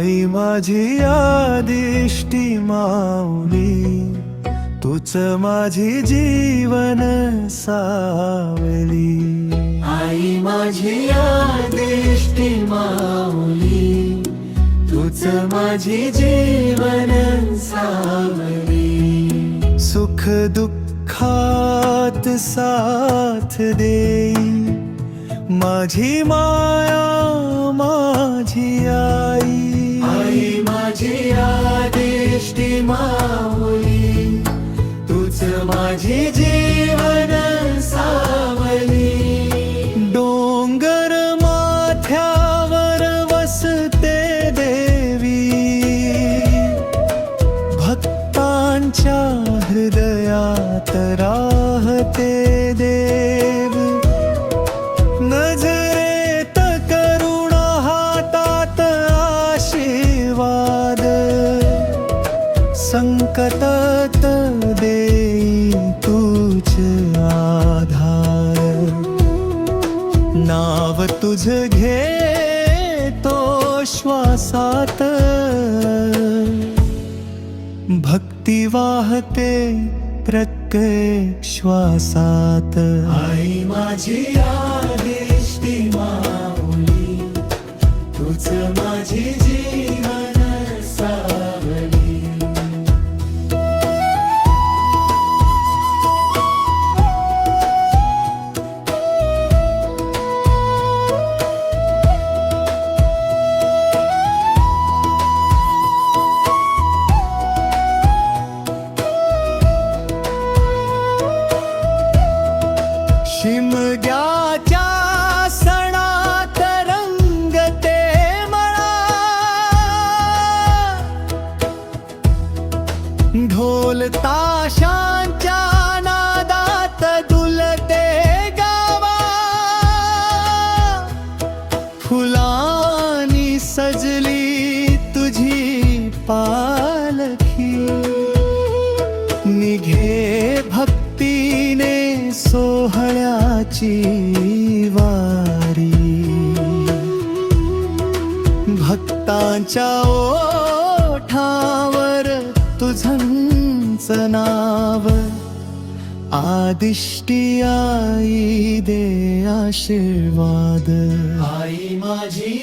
आई माझी आदिष्टी माऊली, तूच माझी जीवन सावली। आई माझी आदिष्टी माऊली, तूच माझी जीवन सावली। सुख दुःखात साथ देई माझी माया माझी आई। आई माझी आदिष्टी माऊली, तूच माझी जीवन सावली। डोंगर माथ्यावर वसते देवी, भक्तांच्या हृदयात राहते देव। नजरेत करुणा हातात आशीर्वाद, संकटात देई तूच आधार। नाव तुझ घेतो श्वासात, भक्ती वाहते प्रत्येक श्वासात। आई माझी आदिष्टी माऊली, तूच माझी जीवन सावली। शिमग्याच्या सणात रंगते मळा, ढोल ताशांच्या नादात डुलते गावा। फुलांनी सजली तुझी पालखी, निघे भक्तीने सोहळ्याची वारी। भक्तांच्या ओठावर तुझंच नाव, आदिष्टी आई दे आशीर्वाद। आई माझी